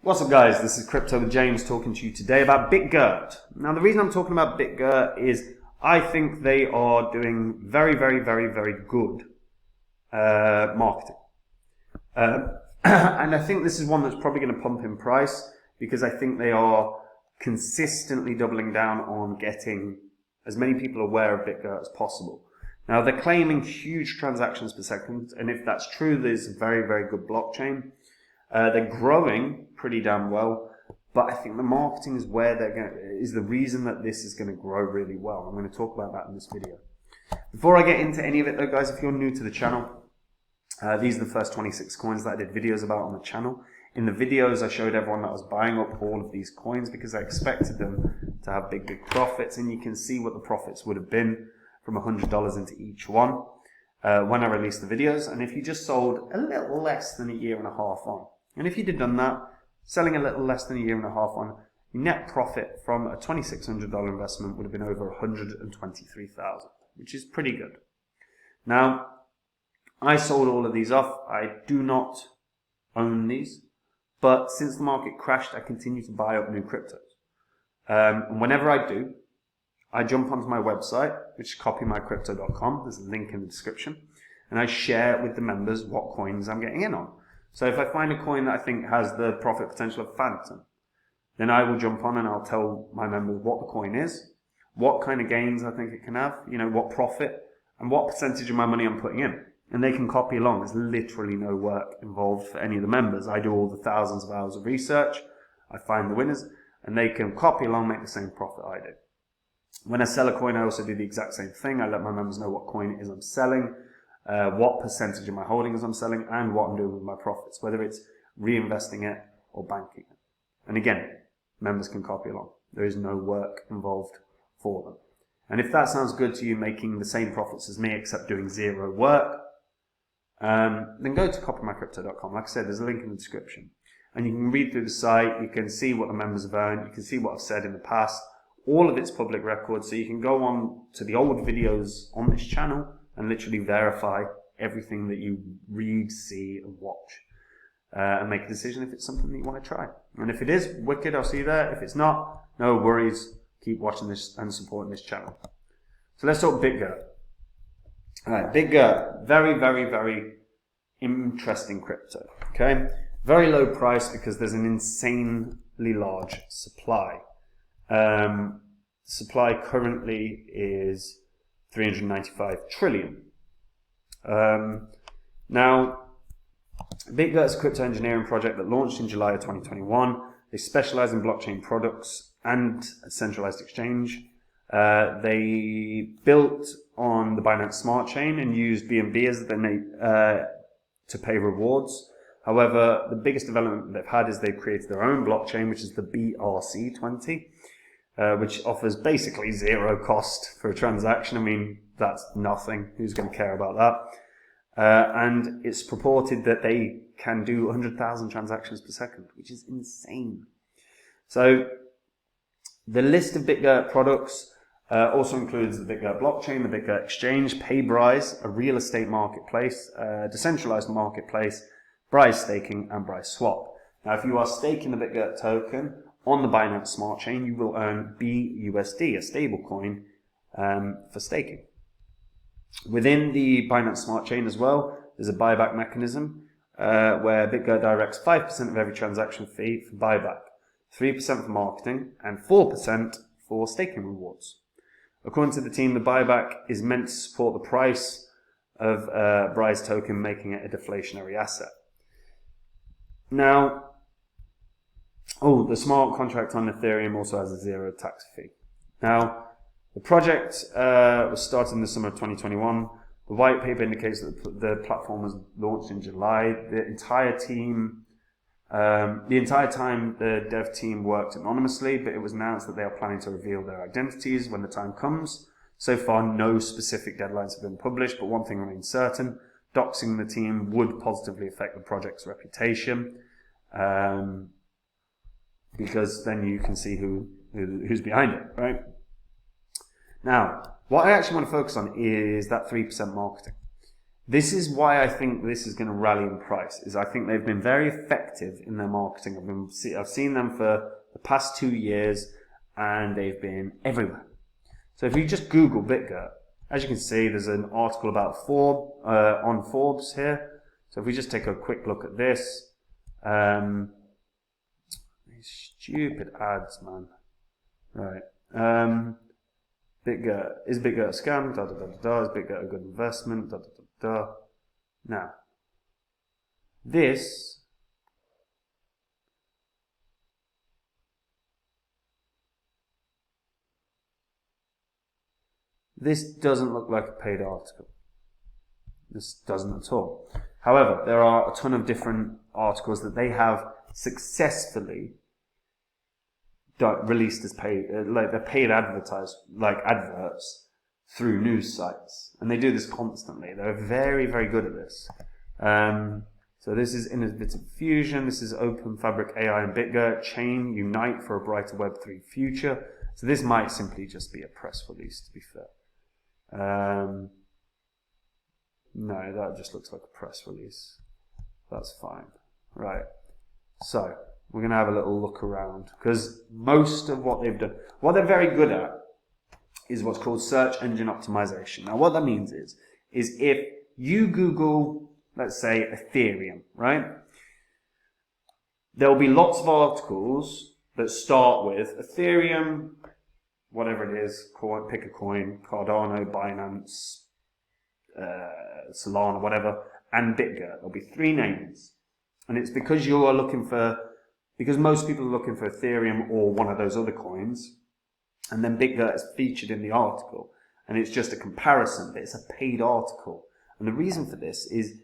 What's up guys, this is Crypto with James talking to you today about Bitgert. Now the reason I'm talking about Bitgert is I think they are doing very good marketing. And I think this is one that's probably going to pump in price because I think they are consistently doubling down on getting as many people aware of Bitgert as possible. Now they're claiming huge transactions per second, and if that's true, there's a very good blockchain. They're growing pretty damn well, but I think the marketing is is the reason that this is going to grow really well. I'm going to talk about that in this video. Before I get into any of it though, guys, if you're new to the channel, these are the first 26 coins that I did videos about on the channel. In the videos, I showed everyone that I was buying up all of these coins because I expected them to have big profits, and you can see what the profits would have been from $100 into each one when I released the videos. And if you just sold a little less than a year and a half on, and if you'd have done that, selling a little less than a year and a half on, your net profit from a $2,600 investment would have been over $123,000, which is pretty good. Now, I sold all of these off. I do not own these, but since the market crashed, I continue to buy up new cryptos. And whenever I do, I jump onto my website, which is copymycrypto.com. There's a link in the description, and I share with the members what coins I'm getting in on. So if I find a coin that I think has the profit potential of Phantom, then I will jump on and I'll tell my members what the coin is, what kind of gains I think it can have, what profit, and what percentage of my money I'm putting in. And they can copy along. There's literally no work involved for any of the members. I do all the thousands of hours of research, I find the winners, and they can copy along, make the same profit I do. When I sell a coin, I also do the exact same thing. I let my members know what coin it is I'm selling, what percentage of my holdings I'm selling, and what I'm doing with my profits, whether it's reinvesting it or banking it. And again, members can copy along. There is no work involved for them. And if that sounds good to you, making the same profits as me except doing zero work, then go to copymycrypto.com. Like I said, there's a link in the description. And you can read through the site, you can see what the members have earned, you can see what I've said in the past. All of it's public record, so you can go on to the old videos on this channel and literally verify everything that you read, see, and watch. And make a decision if it's something that you want to try. And if it is, wicked, I'll see you there. If it's not, no worries. Keep watching this and supporting this channel. So let's talk Bitgert. Alright, Bitgert, very interesting crypto. Okay? Very low price because there's an insanely large supply. Supply currently is 395 trillion. Now, Bitgert is a crypto engineering project that launched in July of 2021. They specialize in blockchain products and a centralized exchange. They built on the Binance Smart Chain and used BNB as to pay rewards. However, the biggest development they've had is they've created their own blockchain, which is the BRC20. Which offers basically zero cost for a transaction. I mean, that's nothing. Who's going to care about that? And it's purported that they can do 100,000 transactions per second, which is insane. So the list of Bitgert products also includes the Bitgert blockchain, the Bitgert exchange, BRISE, a real estate marketplace, decentralized marketplace, BRISE staking, and BRISE swap. Now, if you are staking the Bitgert token on the Binance Smart Chain, you will earn BUSD, a stable coin, for staking. Within the Binance Smart Chain as well, there's a buyback mechanism where Bitgert directs 5% of every transaction fee for buyback, 3% for marketing, and 4% for staking rewards. According to the team, the buyback is meant to support the price of BRISE token, making it a deflationary asset. Now, the smart contract on Ethereum also has a zero tax fee. Now, the project was started in the summer of 2021. The white paper indicates that the platform was launched in July. The entire time, the dev team worked anonymously, but it was announced that they are planning to reveal their identities when the time comes. So far, no specific deadlines have been published, but one thing remains certain: doxing the team would positively affect the project's reputation. Because then you can see who's behind it, right? Now, what I actually want to focus on is that 3% marketing. This is why I think this is going to rally in price. Is I think they've been very effective in their marketing. I've seen them for the past 2 years, and they've been everywhere. So if you just Google Bitgert, as you can see, there's an article about on Forbes here. So if we just take a quick look at this, these stupid ads, man. Right. Bitgert, is Bitgert a scam? Da, da, da, da, is Bitgert a good investment? Da, da, da, da. Now, this doesn't look like a paid article. This doesn't at all. However, there are a ton of different articles that they have successfully released as paid, like they're paid adverts through news sites, and they do this constantly. They're very, very good at this. So this is Innovative Fusion. This is Open Fabric AI and Bitgert Chain Unite for a Brighter Web3 Future. So this might simply just be a press release, to be fair. No, that just looks like a press release. That's fine. Right. So we're going to have a little look around, because most of what they've done, what they're very good at, is what's called search engine optimization. Now, what that means is if you Google, let's say, Ethereum, right? There'll be lots of articles that start with Ethereum, whatever it is, pick a coin, Cardano, Binance, Solana, whatever, and Bitgert. There'll be 3 names. And it's because because most people are looking for Ethereum or one of those other coins, and then Bitgert is featured in the article, and it's just a comparison, but it's a paid article. And the reason for this is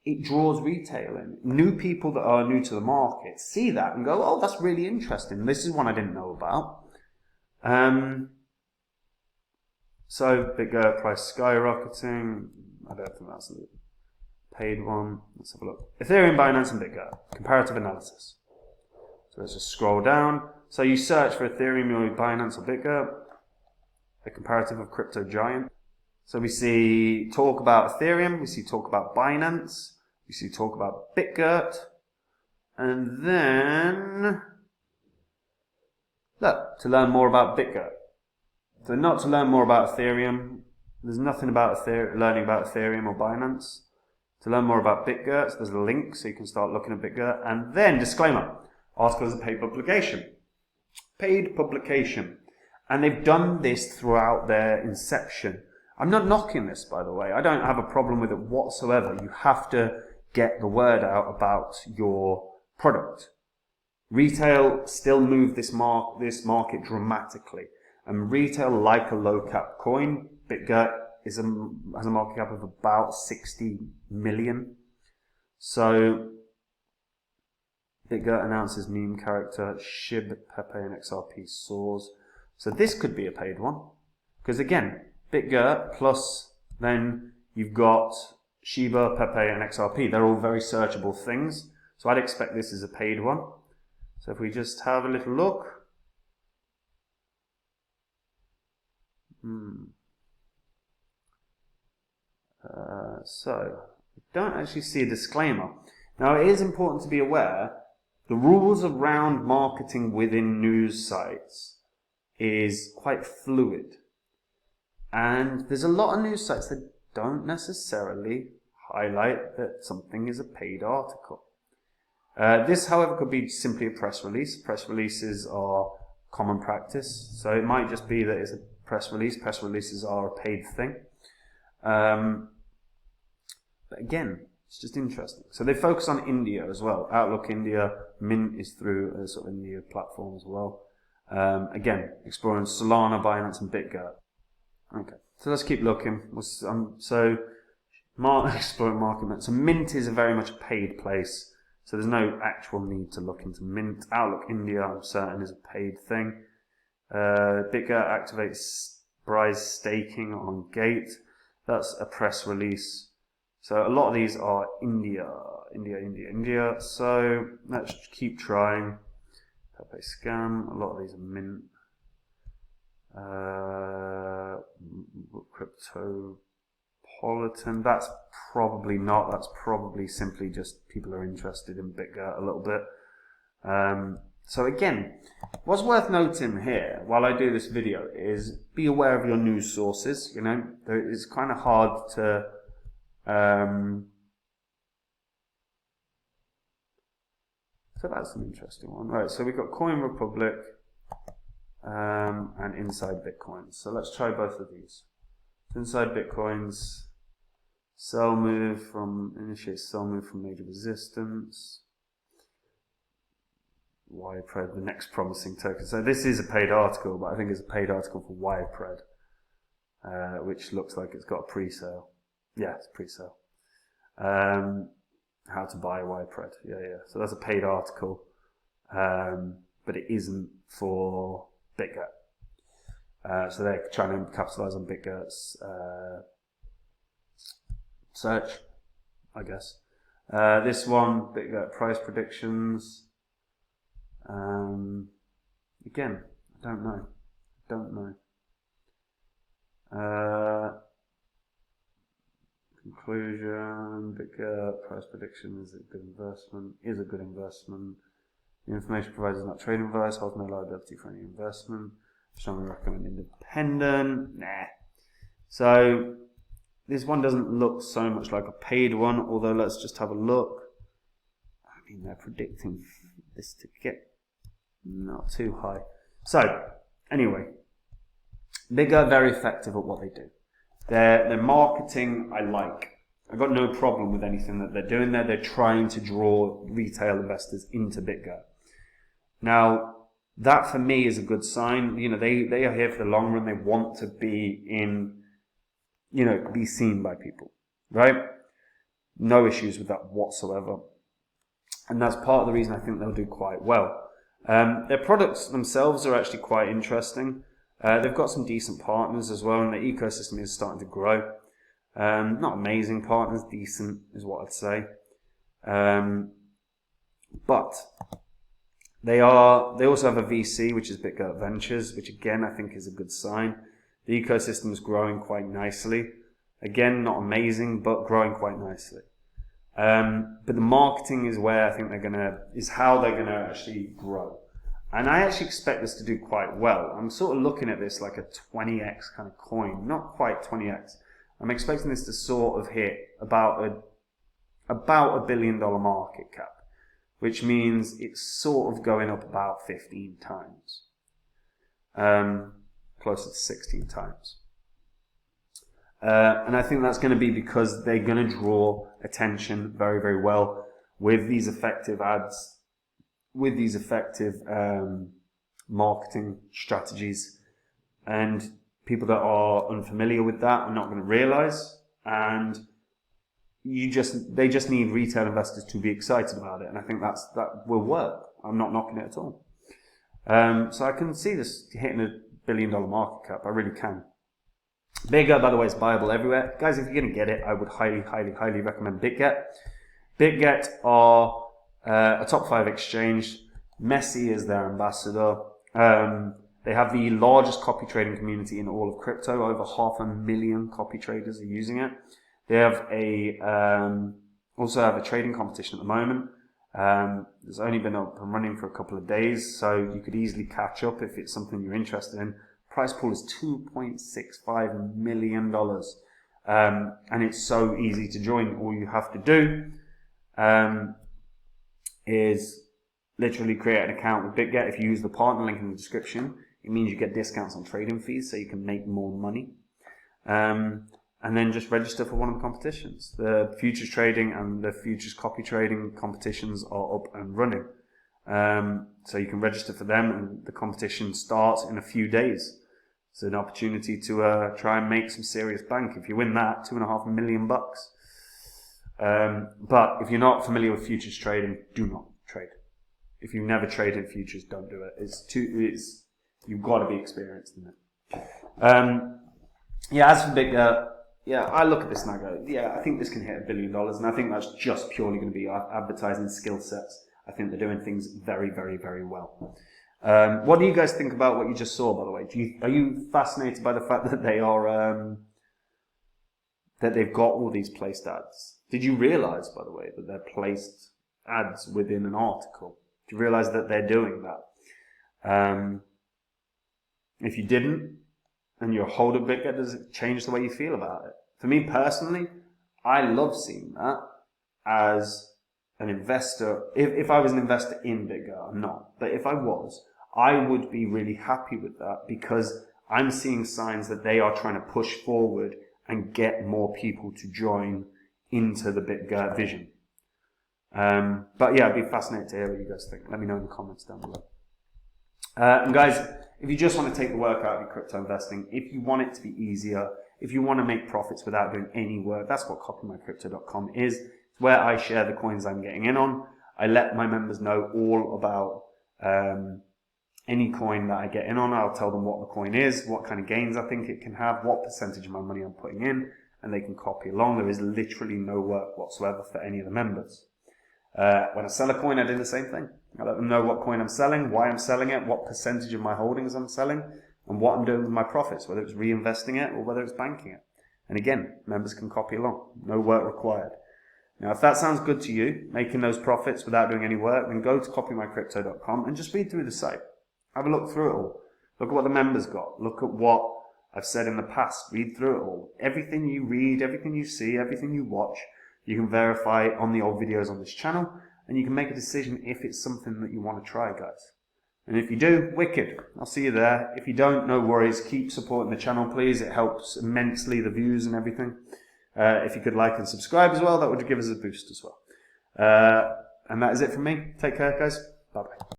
it draws retail in. New people that are new to the market see that and go, oh, that's really interesting. This is one I didn't know about. So Bitgert price skyrocketing. I don't think that's a paid one. Let's have a look. Ethereum, Binance, and Bitgert. Comparative analysis. So let's just scroll down. So you search for Ethereum or Binance or Bitgert. A comparative of crypto giant. So we see talk about Ethereum. We see talk about Binance. We see talk about Bitgert. And then look, to learn more about Bitgert. So not to learn more about Ethereum. There's nothing about learning about Ethereum or Binance. To learn more about Bitgert, so there's a link so you can start looking at Bitgert. And then, disclaimer, article is a paid publication. Paid publication. And they've done this throughout their inception. I'm not knocking this, by the way. I don't have a problem with it whatsoever. You have to get the word out about your product. Retail still moved this market dramatically. And retail, like a low-cap coin, Bitgert has a market cap of about 60 million. So Bitgert announces meme character SHIB, Pepe, and XRP soars. So this could be a paid one. Because again, Bitgert plus then you've got Shiba, Pepe, and XRP. They're all very searchable things. So I'd expect this is a paid one. So if we just have a little look. So I don't actually see a disclaimer. Now it is important to be aware the rules around marketing within news sites is quite fluid, and there's a lot of news sites that don't necessarily highlight that something is a paid article. This, however, could be simply a press release. Press releases are common practice, so it might just be that it's a press release. Press releases are a paid thing. But again, it's just interesting. So they focus on India as well. Outlook India, Mint is through a sort of India platform as well. Again, exploring Solana, Binance, and Bitgert. Okay, so let's keep looking. Exploring market. So Mint is very much a paid place. So there's no actual need to look into Mint. Outlook India, I'm certain, is a paid thing. Bitgert activates BRISE staking on Gate. That's a press release. So a lot of these are India. So let's keep trying. Pepe scam. A lot of these are Mint. Crypto Metropolitan. That's probably not. That's probably simply just people are interested in Bitgert a little bit. So again, what's worth noting here while I do this video is be aware of your news sources. You know, it's kind of hard to so that's an interesting one. Right, so we've got Coin Republic and Inside Bitcoins. So let's try both of these. Inside Bitcoins, sell move from, initiate sell move from major resistance. Wirepred, the next promising token. So this is a paid article, but I think it's a paid article for Wirepred, which looks like it's got a pre-sale. Yeah, it's pre-sale. How to buy Wirepred. Yeah. So that's a paid article, but it isn't for Bitgert. So they're trying to capitalize on Bitgert's search, I guess. This one, Bitgert price predictions. Again, I don't know. Conclusion, Bitgert price prediction is a good investment. The information provided is not trading advice, holds no liability for any investment. Strongly recommend independent. Nah. So this one doesn't look so much like a paid one, although let's just have a look. I mean, they're predicting this to get not too high. So anyway, Bitgert very effective at what they do. Their marketing I like. I've got no problem with anything that they're doing there. They're trying to draw retail investors into Bitgert. Now, that for me is a good sign. You know, they are here for the long run. They want to be in, you know, be seen by people, right? No issues with that whatsoever. And that's part of the reason I think they'll do quite well. Their products themselves are actually quite interesting. They've got some decent partners as well, and the ecosystem is starting to grow. Not amazing partners, decent is what I'd say. But they also have a VC, which is Bitgert Ventures, which again I think is a good sign. The ecosystem is growing quite nicely. Again, not amazing, but growing quite nicely. But the marketing is where I think is how they're gonna actually grow. And I actually expect this to do quite well. I'm sort of looking at this like a 20x kind of coin, not quite 20x. I'm expecting this to sort of hit about $1 billion market cap, which means it's sort of going up about 15 times, closer to 16 times. And I think that's going to be because they're going to draw attention very, very well with these effective ads, with these effective marketing strategies. And people that are unfamiliar with that are not going to realize. And they just need retail investors to be excited about it. And I think that will work. I'm not knocking it at all. So I can see this hitting $1 billion market cap. I really can. Bitgert, by the way, is buyable everywhere. Guys, if you're going to get it, I would highly, highly, highly recommend Bitgert. Bitgert are a top 5 exchange. Messi is their ambassador. They have the largest copy trading community in all of crypto. Over 500,000 copy traders are using it. They have also have a trading competition at the moment. It's only been up and running for a couple of days, so you could easily catch up if it's something you're interested in. Price pool is $2.65 million. And it's so easy to join. All you have to do is literally create an account with Bitgert. If you use the partner link in the description, it means you get discounts on trading fees, so you can make more money. And then just register for one of the competitions. The futures trading and the futures copy trading competitions are up and running. So you can register for them, and the competition starts in a few days. It's an opportunity to try and make some serious bank. If you win that, $2.5 million. But if you're not familiar with futures trading, do not trade. If you've never traded futures, don't do it. You've got to be experienced in it. As for Bitgert, I look at this and I go, I think this can hit $1 billion, and I think that's just purely going to be advertising skill sets. I think they're doing things very, very, very well. What do you guys think about what you just saw, by the way? Are you fascinated by the fact that they are that they've got all these placed ads. Did you realize, by the way, that they're placed ads within an article? Did you realize that they're doing that? If you didn't, and you're a holder of Bitgert, does it change the way you feel about it? For me personally, I love seeing that as an investor. If I was an investor in Bitgert, I'm not. But if I was, I would be really happy with that, because I'm seeing signs that they are trying to push forward and get more people to join into the Bitgert vision. But yeah, I'd be fascinated to hear what you guys think. Let me know in the comments down below. And guys, if you just want to take the work out of your crypto investing, if you want it to be easier, if you want to make profits without doing any work, that's what copymycrypto.com is. It's where I share the coins I'm getting in on. I let my members know all about any coin that I get in on. I'll tell them what the coin is, what kind of gains I think it can have, what percentage of my money I'm putting in, and they can copy along. There is literally no work whatsoever for any of the members. When I sell a coin, I do the same thing. I let them know what coin I'm selling, why I'm selling it, what percentage of my holdings I'm selling, and what I'm doing with my profits, whether it's reinvesting it or whether it's banking it. And again, members can copy along. No work required. Now, if that sounds good to you, making those profits without doing any work, then go to copymycrypto.com and just read through the site. Have a look through it all. Look at what the members got. Look at what I've said in the past. Read through it all. Everything you read, everything you see, everything you watch, you can verify on the old videos on this channel, and you can make a decision if it's something that you want to try, guys. And if you do, wicked. I'll see you there. If you don't, no worries. Keep supporting the channel, please. It helps immensely, the views and everything. If you could like and subscribe as well, that would give us a boost as well. And that is it from me. Take care, guys. Bye-bye.